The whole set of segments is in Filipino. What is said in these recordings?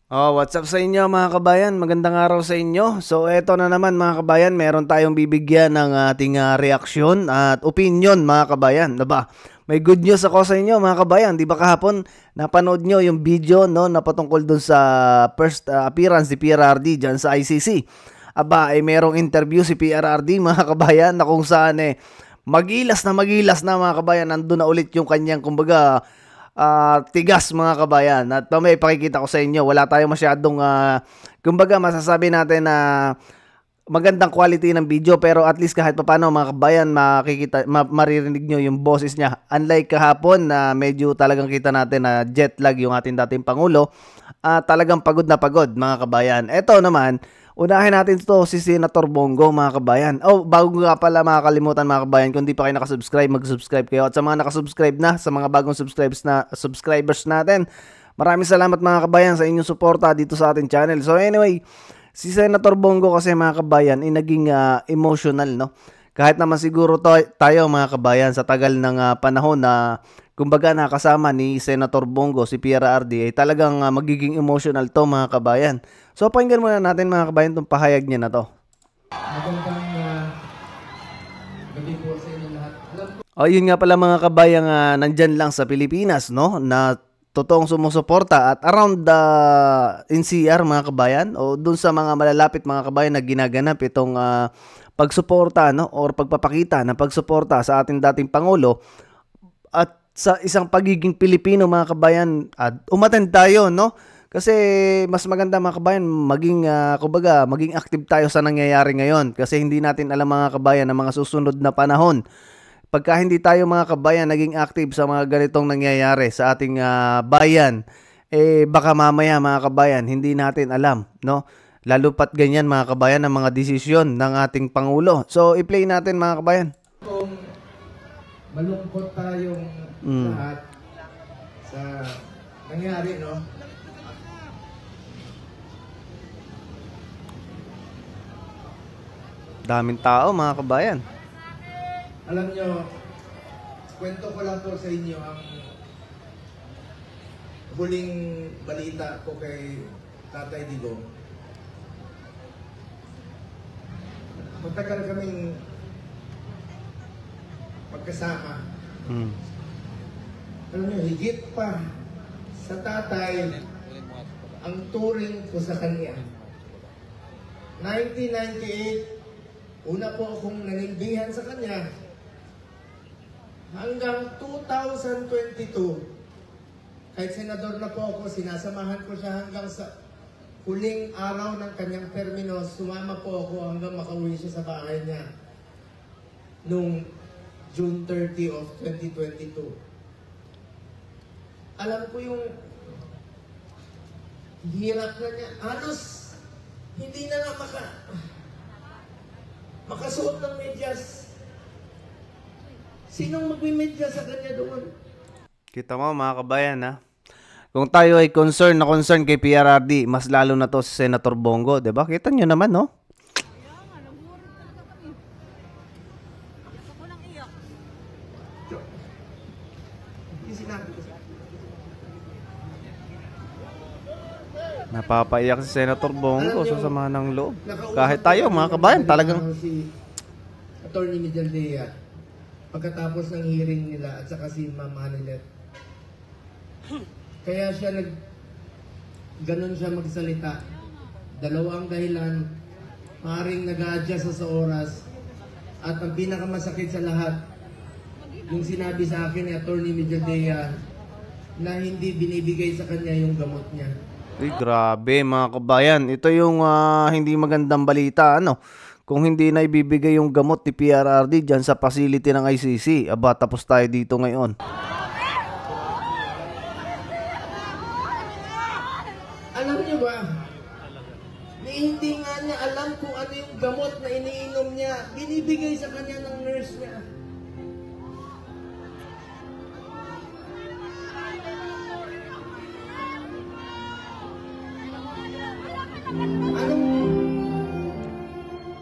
Oh, what's up sa inyo mga kabayan? Magandang araw sa inyo. So, eto na naman mga kabayan, meron tayong bibigyan ng ating reaksyon at opinion mga kabayan. Diba? May good news ako sa inyo mga kabayan. Di ba kahapon napanood nyo yung video no, na patungkol dun sa first appearance ni PRRD dyan sa ICC. Aba, ay merong interview si PRRD mga kabayan na kung saan magilas na mga kabayan. Nandun na ulit yung kanyang kumbaga tigas mga kabayan. At may pakikita ko sa inyo, wala tayong masyadong kumbaga masasabi natin na magandang quality ng video, pero at least kahit papaano mga kabayan makikita, maririnig nyo yung boses niya. Unlike kahapon na medyo talagang kita natin na jet lag yung ating dating Pangulo, talagang pagod na pagod mga kabayan. Eto naman, unahin natin to si Senator Bongo mga kabayan. Oh, bago nga pala makakalimutan mga kabayan, kung di pa kayo nakasubscribe, mag-subscribe kayo. At sa mga nakasubscribe na, sa mga bagong subscribers natin, maraming salamat mga kabayan sa inyong suporta dito sa ating channel. So anyway, si Senator Bongo kasi mga kabayan ay naging emotional, no? Kahit naman siguro tayo mga kabayan sa tagal ng panahon na kumbaga nakasama ni Senator Bongo si PRRD ay talagang magiging emotional to mga kabayan. So pakinggan muna natin mga kabayan itong pahayag niya na to. Magandang gabi po sa inyo lahat. O yun nga pala mga kabayan, nandyan lang sa Pilipinas, no? Na totoong sumusuporta at around the NCR mga kabayan o dun sa mga malalapit mga kabayan na ginaganap itong pagsuporta, no? Or pagpapakita ng pagsuporta sa ating dating Pangulo at sa isang pagiging Pilipino mga kabayan. Umattend tayo, no? Kasi mas maganda mga kabayan maging kumbaga maging active tayo sa nangyayari ngayon kasi hindi natin alam mga kabayan ng mga susunod na panahon. Pagka hindi tayo mga kabayan naging active sa mga ganitong nangyayari sa ating bayan, baka mamaya mga kabayan hindi natin alam, no? Lalo pat ganyan mga kabayan ang mga desisyon ng ating Pangulo. So i-play natin mga kabayan. Kung malungkot tayong lahat sa nangyari, no? Daming tao mga kabayan. Alam nyo, kwento ko lang po sa inyo ang huling balita ko kay Tatay Digong. Matagal kaming magkasama. Alam nyo, higit pa sa tatay ang turing ko sa kanya. 1998, una po akong nanimbihan sa kanya. Hanggang 2022, kahit senador na po ako, sinasamahan ko siya hanggang sa huling araw ng kanyang termino. Sumama po ako hanggang makauwi siya sa bahay niya noong June 30 of 2022. Alam ko yung hirap na niya. Halos hindi na nga makasuot ng medyas. Sinong magme-medyas sa kanya doon? Kita mo mga kabayan ha. Kung tayo ay concern kay PRRD, mas lalo na to si Senator Bongo, 'di ba? Kita nyo naman, no? Napapaiyak si Senator Bongo sa sama ng loob. Kahit tayo mga kabayan, talagang si Attorney Mijaldea pagkatapos ng hearing nila at saka si Ma'am Hanilet. Kaya siya ganon siya magsalita. Dalawang dahilan, maaaring nag-a-adjust sa oras, at ang pinakamasakit sa lahat, yung sinabi sa akin ni Attorney Mijaldea na hindi binibigay sa kanya yung gamot niya. Uy, grabe mga kabayan. Ito yung hindi magandang balita, ano? Kung hindi na ibibigay yung gamot ni PRRD dyan sa facility ng ICC, aba tapos tayo dito ngayon. Alam niyo ba, hindi nga niya alam kung ano yung gamot na iniinom niya. Binibigay sa kanya ng nurse niya.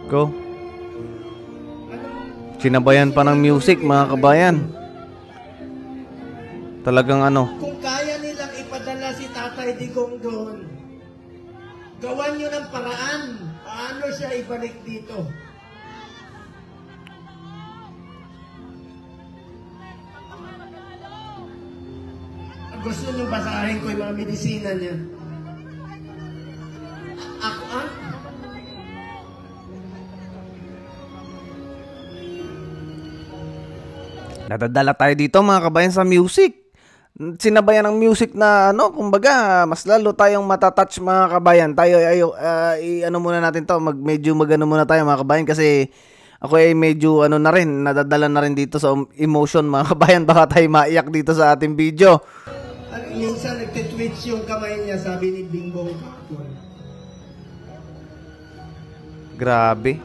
Go. Sinabayan pa ng music mga kabayan. Talagang ano. Kung kaya nilang ipadala si Tatay Digong doon, gawan nyo ng paraan. Paano siya ibalik dito? Gusto nyo basahin ko yung mga medisina niya? Ako, Nadadala tayo dito mga kabayan sa music. Sinabayan ng music na kumbaga, mas lalo tayong matatouch mga kabayan. Tayo ano muna natin to, medyo magano muna tayo mga kabayan kasi ako ay medyo na rin, nadadala na rin dito sa emotion mga kabayan. Baka tayo maiyak dito sa ating video. Minsan nagtitwitch yung kamay niya, sabi ni Bingbong Kakon. Grabe.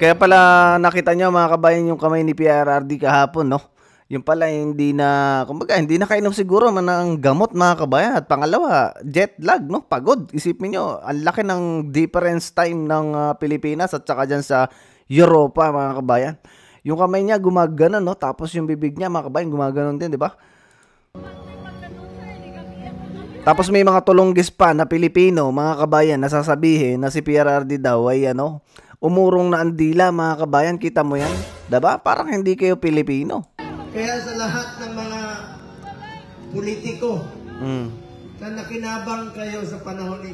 Kaya pala nakita nyo mga kabayan yung kamay ni PRRD kahapon, no? Yung pala hindi na, kumbaga, hindi na kainom siguro ng gamot mga kabayan. At pangalawa, jet lag, no? Pagod. Isipin nyo, ang laki ng difference time ng Pilipinas at saka dyan sa Europa mga kabayan. Yung kamay niya gumagano, no? Tapos yung bibig niya mga kabayan gumaganon din, di ba? Tapos may mga tulunggis pa na Pilipino, mga kabayan, nasasabihin na si PRRD daw ay umurong na ang dila mga kabayan. Kita mo yan? Diba? Parang hindi kayo Pilipino. Kaya sa lahat ng mga politiko na nakinabang kayo sa panahon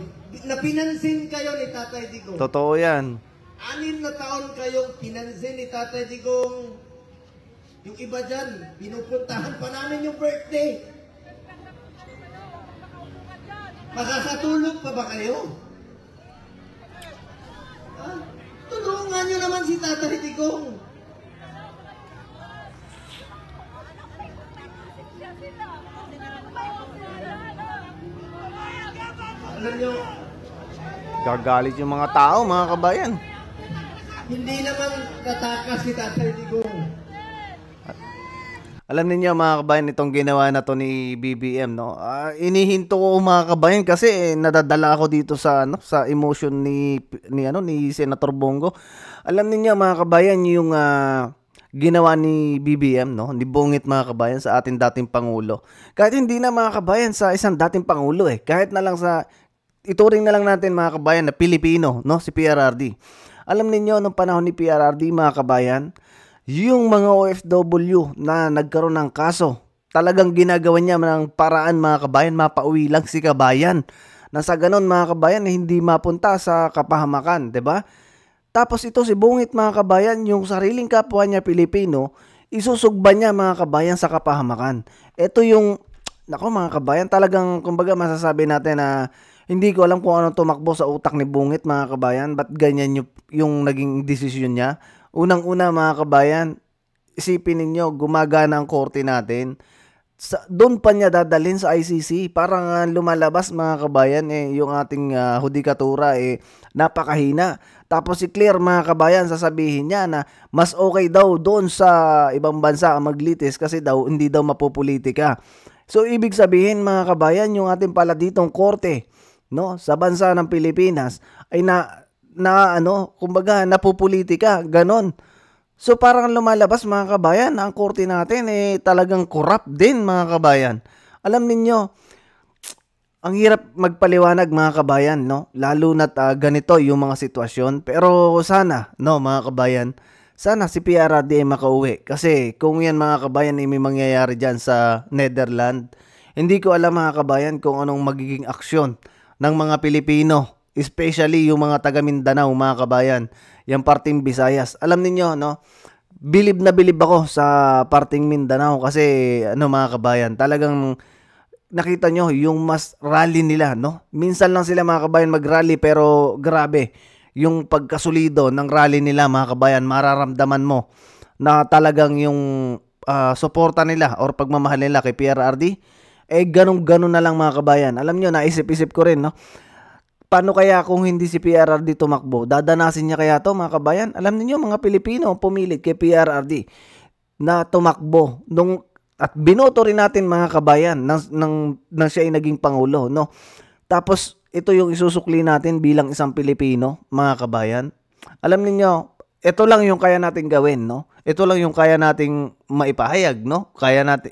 na pinansin kayo ni Tatay Digong. Totoo yan. 6 na taon kayong pinansin ni Tatay Digong. Yung iba dyan, pinupuntahan pa namin yung birthday. Makakatulog pa ba kayo? Tulungan nyo naman si Tatay Digong. Alam nyo, Gagalit yung mga tao mga kabayan. hindi naman tatakas si Tatay Digong. Alam niyo mga kabayan, itong ginawa na to ni BBM, no? Inihinto ko mga kabayan kasi nadadala ako dito sa sa emotion ni Senator Bongo. Alam niyo mga kabayan yung ginawa ni BBM, no? Ni Bungit mga kabayan sa ating dating pangulo. Kahit hindi na mga kabayan sa isang dating pangulo kahit na lang sa ituring na lang natin mga kabayan na Pilipino, no? Si PRRD. Alam niyo nung panahon ni PRRD mga kabayan, yung mga OFW na nagkaroon ng kaso, talagang ginagawa niya ng paraan mga kabayan, mapauwi lang si kabayan. Nasa ganon mga kabayan, hindi mapunta sa kapahamakan, 'di ba? Tapos ito si Bungit mga kabayan, yung sariling kapwa niya Pilipino, isusugba niya mga kabayan sa kapahamakan. Ito yung, mga kabayan, talagang kumbaga masasabi natin na hindi ko alam kung ano tumakbo sa utak ni Bungit mga kabayan, ba't ganyan yung naging desisyon niya. Unang-una mga kabayan, isipin ninyo, gumagana ang korte natin. Doon pa niya dadalhin sa ICC. Parang lumalabas mga kabayan, yung ating hudikatura napakahina. Tapos si Claire mga kabayan, sasabihin niya na mas okay daw doon sa ibang bansa ang maglitis kasi daw hindi daw mapopolitika. So ibig sabihin mga kabayan, yung ating pala ditong korte, no, sa bansa ng Pilipinas ay kumbaga napopolitika, ganon. So parang lumalabas mga kabayan, ang korte natin talagang corrupt din mga kabayan. Alam niyo, ang hirap magpaliwanag mga kabayan, no? Lalo na't ganito yung mga sitwasyon. Pero sana, no mga kabayan, sana si PRRD ay makauwi. Kasi kung yan mga kabayan ay may mangyayari dyan sa Netherlands, hindi ko alam mga kabayan kung anong magiging aksyon ng mga Pilipino, especially yung mga taga Mindanao mga kabayan, yung parting Visayas. Alam niyo, no? Bilib na bilib ako sa parting Mindanao kasi mga kabayan, talagang nakita nyo yung mas rally nila, no? Minsan lang sila mga kabayan mag-rally pero grabe, yung pagkasulido ng rally nila mga kabayan, mararamdaman mo na talagang yung suporta nila or pagmamahal nila kay PRRD, ganun-ganun na lang mga kabayan. Alam nyo, naisip-isip ko rin, no? Paano kaya kung hindi si PRRD tumakbo? Dadanasin niya kaya to mga kabayan? Alam niyo mga Pilipino pumilit kay PRRD na tumakbo at binoto rin natin mga kabayan nang siya ay naging pangulo, no? Tapos ito yung isusukli natin bilang isang Pilipino, mga kabayan. Alam niyo, ito lang yung kaya nating gawin, no? Ito lang yung kaya nating maipahayag, no?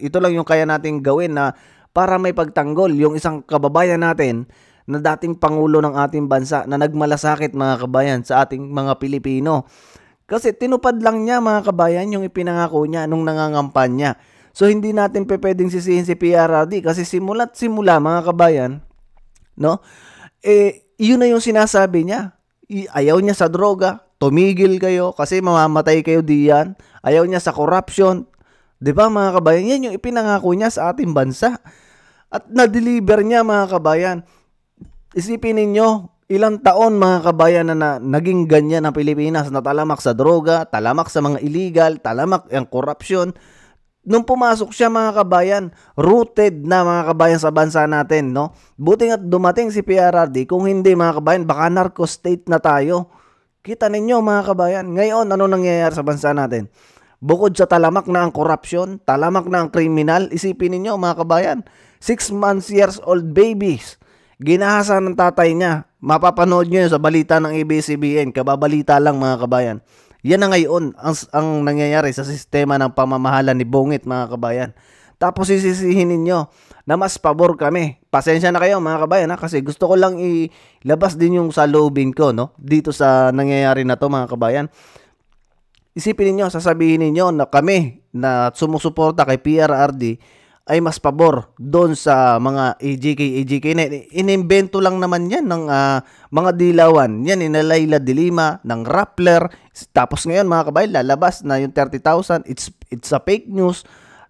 Ito lang yung kaya nating gawin na para may pagtanggol yung isang kababayan natin na dating Pangulo ng ating bansa na nagmalasakit mga kabayan sa ating mga Pilipino. Kasi tinupad lang niya mga kabayan yung ipinangako niya nung nangangampanya. So hindi natin pwedeng sisihin si PRRD kasi simula't simula mga kabayan, no? Yun na yung sinasabi niya. Ayaw niya sa droga, tumigil kayo kasi mamamatay kayo diyan. Ayaw niya sa corruption. 'Di ba mga kabayan? Yan yung ipinangako niya sa ating bansa. At na-deliver niya mga kabayan. Isipin ninyo, ilang taon mga kabayan na naging ganyan ang Pilipinas, na talamak sa droga, talamak sa mga illegal, talamak ang korupsyon. Nung pumasok siya mga kabayan, rooted na mga kabayan sa bansa natin, no? Buti nga't dumating si PRRD, kung hindi mga kabayan, baka narco state na tayo. Kita ninyo mga kabayan, ngayon ano nangyayari sa bansa natin? Bukod sa talamak na ang korupsyon, talamak na ang kriminal, isipin ninyo mga kabayan, 6 months years old babies, ginahasa ng tatay niya. Mapapanood nyo yun sa balita ng ABS-CBN. Kababalita lang mga kabayan. Yan na ngayon ang nangyayari sa sistema ng pamamahala ni Bungit mga kabayan. Tapos sisisihin ninyo na mas pabor kami. Pasensya na kayo mga kabayan ha, kasi gusto ko lang ilabas din yung saloobin ko, no, dito sa nangyayari na to mga kabayan. Isipin ninyo, sasabihin ninyo na kami na sumusuporta kay PRRD ay mas pabor doon sa mga AJK na inimbento lang naman yan ng mga dilawan. Yan, Layla de Lima, ng Rappler. Tapos ngayon mga kabayan, lalabas na yung 30,000. It's a fake news.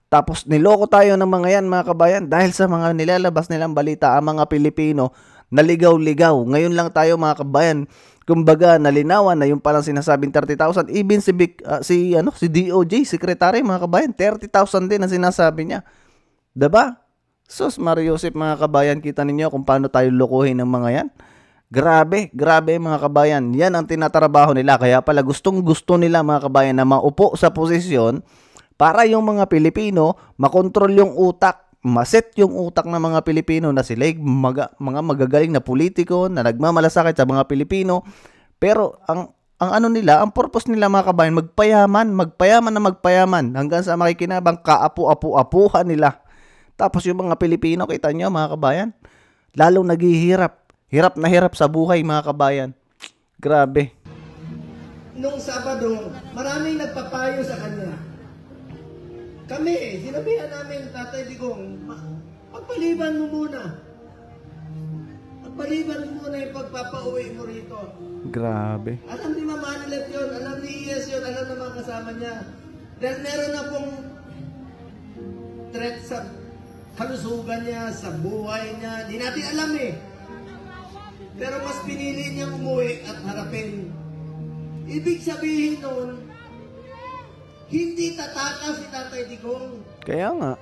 Tapos niloko tayo ng mga yan mga kabayan dahil sa mga nilalabas nilang balita ang mga Pilipino naligaw-ligaw. Ngayon lang tayo mga kabayan, kumbaga nalinawan na yung palang sinasabing 30,000. Even si DOJ, secretary mga kabayan, 30,000 din ang sinasabi niya. Diba? Sus, Mario Joseph mga kabayan, kita ninyo kung paano tayo lokohin ng mga yan. Grabe mga kabayan. Yan ang tinatrabaho nila. Kaya pala gustong gusto nila mga kabayan na maupo sa posisyon para yung mga Pilipino makontrol yung utak, maset yung utak ng mga Pilipino na sila mga magagaling na politiko na nagmamalasakit sa mga Pilipino. Pero ang ano nila, ang purpose nila mga kabayan, magpayaman hanggang sa makikinabang kaapu-apu-apuhan nila. Tapos yung mga Pilipino, kita nyo mga kabayan, lalong naghihirap. Hirap na hirap sa buhay mga kabayan. Grabe. Nung Sabado, maraming nagpapayo sa kanya. Kami, sinabihan namin, Tatay Digong, pagpaliban mo muna. Pagpaliban mo muna yung pagpapauwi mo rito. Grabe. Alam ni Mama Anilet yun, alam ni Iyes yun, alam ng mga kasama niya. Dahil meron na pong threat sa kalusugan niya, sa buhay niya. Di natin alam eh. Pero mas pinili niyang umuwi at harapin. Ibig sabihin nun, hindi tataka si Tatay Digong. Kaya nga.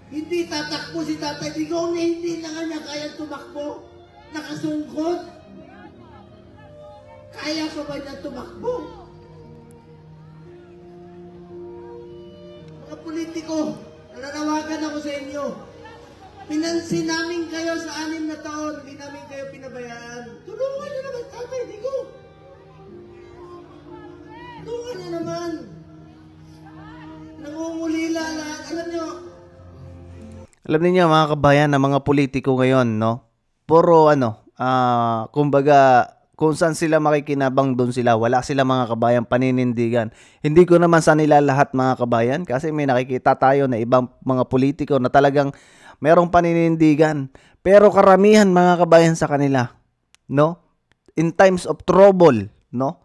Hindi tatakbo si Tatay Digong na hindi na kanya kaya tumakbo. Nakasungkot. Kaya pa ba niya tumakbo? Mga politiko, nananawagan ako sa inyo. Pinansin namin kayo sa 6 na taon, hindi namin kayo pinabayaan. Tulungan niyo naman, Tatay Digong. Tulungan niyo naman. Nangungulila lahat. Alam niyo mga kabayan na mga politiko ngayon, no? Puro kumbaga kung saan sila makikinabang doon sila. Wala sila mga kabayan paninindigan. Hindi ko naman sa nila lahat mga kabayan kasi may nakikita tayo na ibang mga politiko na talagang merong paninindigan. Pero karamihan mga kabayan sa kanila, no? In times of trouble, no?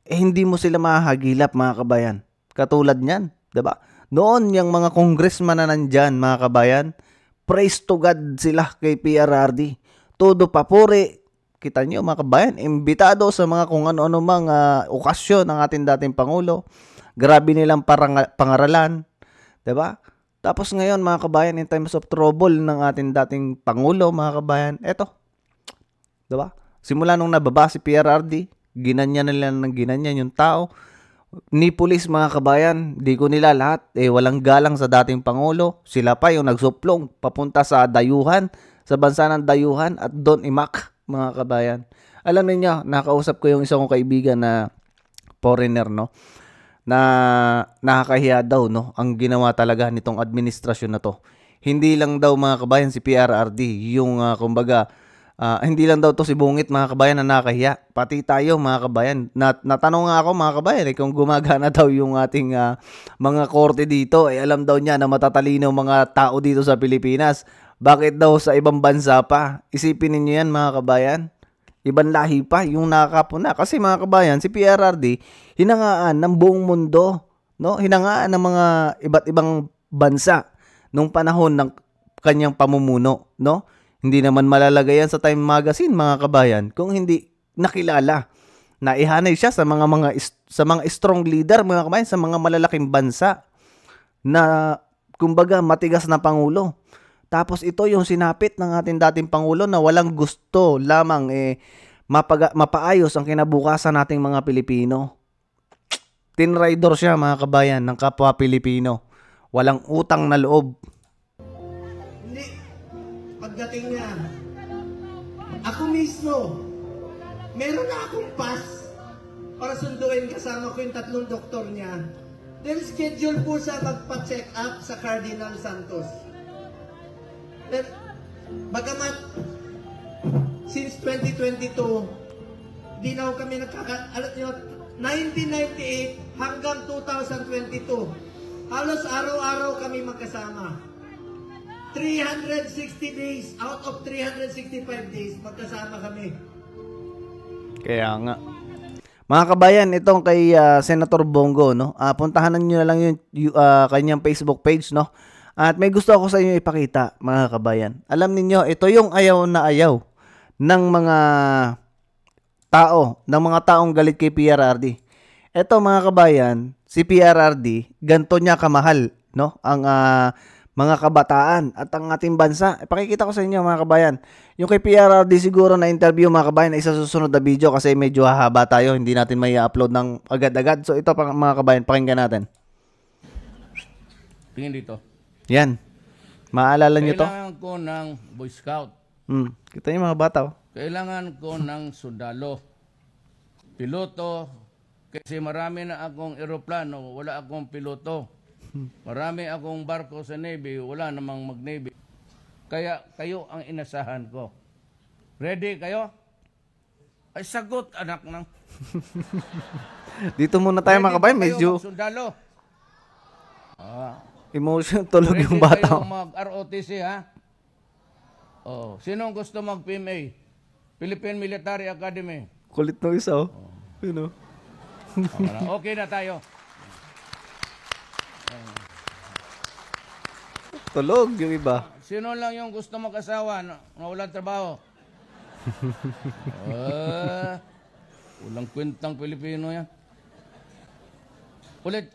Hindi mo sila mahahagilap mga kabayan. Katulad niyan, 'di ba? Noon yung mga congressman na nandyan mga kabayan, praise to God sila kay PRRD. Todo papuri. Kita nyo mga kabayan, imbitado sa mga kung ano-ano mga okasyon ng ating dating Pangulo. Grabe nilang pangaralan. 'Di ba? Tapos ngayon mga kabayan, in times of trouble ng ating dating Pangulo mga kabayan, eto. 'Di ba? Simula nung nababa si PRRD, ginanyan nila ng ginanyan yung tao. Ni pulis mga kabayan, di ko nila lahat. Walang galang sa dating Pangulo. Sila pa yung nagsuplong papunta sa dayuhan, sa bansa ng dayuhan at doon imak mga kabayan. Alam niyo, nakausap ko yung isang kong kaibigan na foreigner, no? Na nakakahiya daw, no? Ang ginawa talaga nitong administrasyon na to. Hindi lang daw mga kabayan si PRRD yung kumbaga Hindi lang daw to si Bungit mga kabayan na nakahiya. Pati tayo mga kabayan. Natanong nga ako mga kabayan kung gumagana daw yung ating mga korte dito. Alam daw niya na matatalino mga tao dito sa Pilipinas. Bakit daw sa ibang bansa pa? Isipin niyo yan mga kabayan. Ibang lahi pa yung nakakapuna. Kasi mga kabayan, si PRRD, hinangaan ng buong mundo. No? Hinangaan ng mga iba't ibang bansa nung panahon ng kanyang pamumuno. No? Hindi naman malalagay yan sa Time Magazine mga kabayan kung hindi nakilala. Naihanay siya sa mga strong leader mga kabayan, sa mga malalaking bansa na kumbaga matigas na pangulo. Tapos ito yung sinapit ng ating dating Pangulo na walang gusto lamang mapaayos ang kinabukasan nating mga Pilipino. Tinraidor siya mga kabayan ng kapwa Pilipino. Walang utang na loob. Hindi. Pagdating niya, ako mismo, meron na akong pass para sunduin kasama ko yung 3 doktor niya. Then schedule po siya magpa-check up sa Cardinal Santos. Then, bagamat since 2022, di na kami alam nyo, 1998 hanggang 2022, halos araw-araw kami magkasama. 360 days, out of 365 days, magkasama kami. Kaya nga. Mga kabayan, itong kay Senator Bongo, no? Puntahan niyo na lang yung kanyang Facebook page, no? At may gusto ako sa inyo ipakita, mga kabayan. Alam niyo, ito yung ayaw na ayaw ng mga taong galit kay PRRD. Ito mga kabayan, si PRRD, ganto niya kamahal, no? Ang mga kabataan at ang ating bansa. Ipakikita ko sa inyo mga kabayan. Yung kay PRRD siguro na interview mga kabayan ay isa susunod na video kasi medyo hahaba tayo. Hindi natin may upload ng agad-agad. So ito mga kabayan, pakinggan natin. Tingin dito. Yan. Maalala nyo to? Kailangan ko ng Boy Scout. Kita niyo mga bata. Kailangan ko ng sundalo. Piloto. Kasi marami na akong eroplano, wala akong piloto. Marami akong barko sa Navy, wala namang mag-Navy. Kaya kayo ang inasahan ko. Ready kayo? Ay sagot anak ng. Dito muna tayo mga kabayan. Medyo sundalo. emotion tulog Ready yung bata. kayo mag-ROTC ha? Oh, sinong gusto mag-PMA? Philippine Military Academy. Kulit no isa oh. Yun oh. Okay na tayo. Tulog yung iba. Sino lang yung gusto mag-asawa na walang trabaho? Walang kwentang Pilipino yan. Ulit.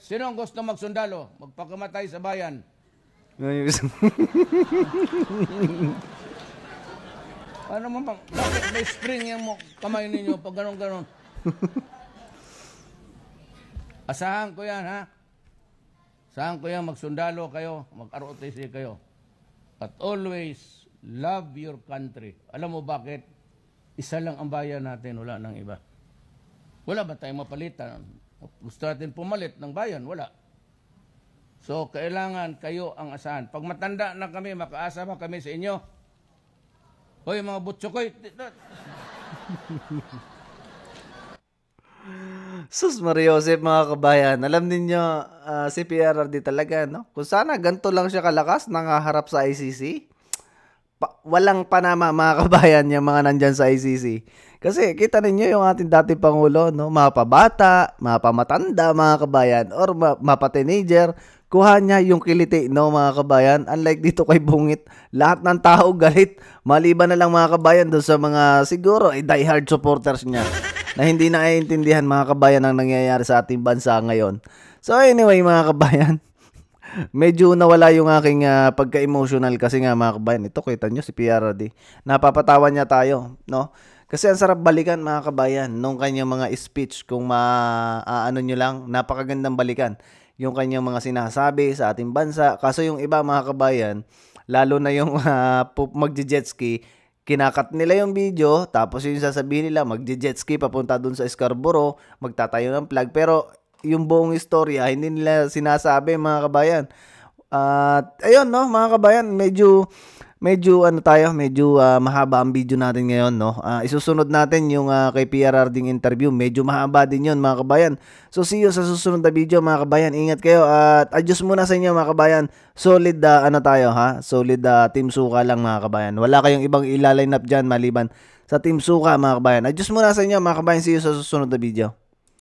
Sino ang gusto magsundalo? Magpakamatay sa bayan. Ano mo bang? Bakit may spring yung kamay ninyo pag ganon-ganon? Asahan ko yan, ha? Asahan ko yan, magsundalo kayo, mag-ROTC kayo. At always, love your country. Alam mo bakit? Isa lang ang bayan natin, wala nang iba. Wala ba tayong mapalitan? Gusto natin pumalit ng bayan? Wala. So, kailangan kayo ang asahan. Pag matanda na kami, makaasa pa kami sa inyo. Hoy, mga butsukoy. Sus Mariosep mga kabayan. Alam niyo si PRRD talaga, no? Kung sana ganito lang siya kalakas nangaharap sa ICC. Walang panama mga kabayan yung mga nandyan sa ICC. Kasi kita ninyo yung ating dating Pangulo, no? Mapabata, mapamatanda mga kabayan, or mapa-teenager, kuha niya yung kiliti, no mga kabayan. Unlike dito kay Bungit, lahat ng tao galit. Maliban na lang mga kabayan doon sa mga siguro diehard supporters niya na hindi na naiintindihan mga kabayan ang nangyayari sa ating bansa ngayon. So anyway mga kabayan, medyo nawala yung aking pagka-emotional kasi nga mga kabayan, ito kita nyo si PRRD. Napapatawa niya tayo, no? Kasi ang sarap balikan mga kabayan nung kanyang mga speech, kung ano nyo lang, napakagandang balikan yung kanyang mga sinasabi sa ating bansa. Kaso yung iba mga kabayan, lalo na yung magje-jet ski, kinakat nila yung video, tapos yung sasabihin nila magje-jet ski papunta dun sa Scarborough, magtatayo ng flag, pero yung buong istorya hindi nila sinasabi mga kabayan. Ayun no mga kabayan, medyo medyo ano tayo, medyo mahaba ang video natin ngayon, no? Isusunod natin yung kay PRR ding interview. Medyo mahaba din 'yon, mga kabayan. So see you sa susunod na video, mga kabayan. Ingat kayo at adios muna sa inyo, mga kabayan. Solid ano tayo, ha? Solid Team Suka lang, mga kabayan. Wala kayong ibang ilaline up diyan maliban sa Team Suka, mga kabayan. Adios muna sa inyo, mga kabayan. See you sa susunod na video.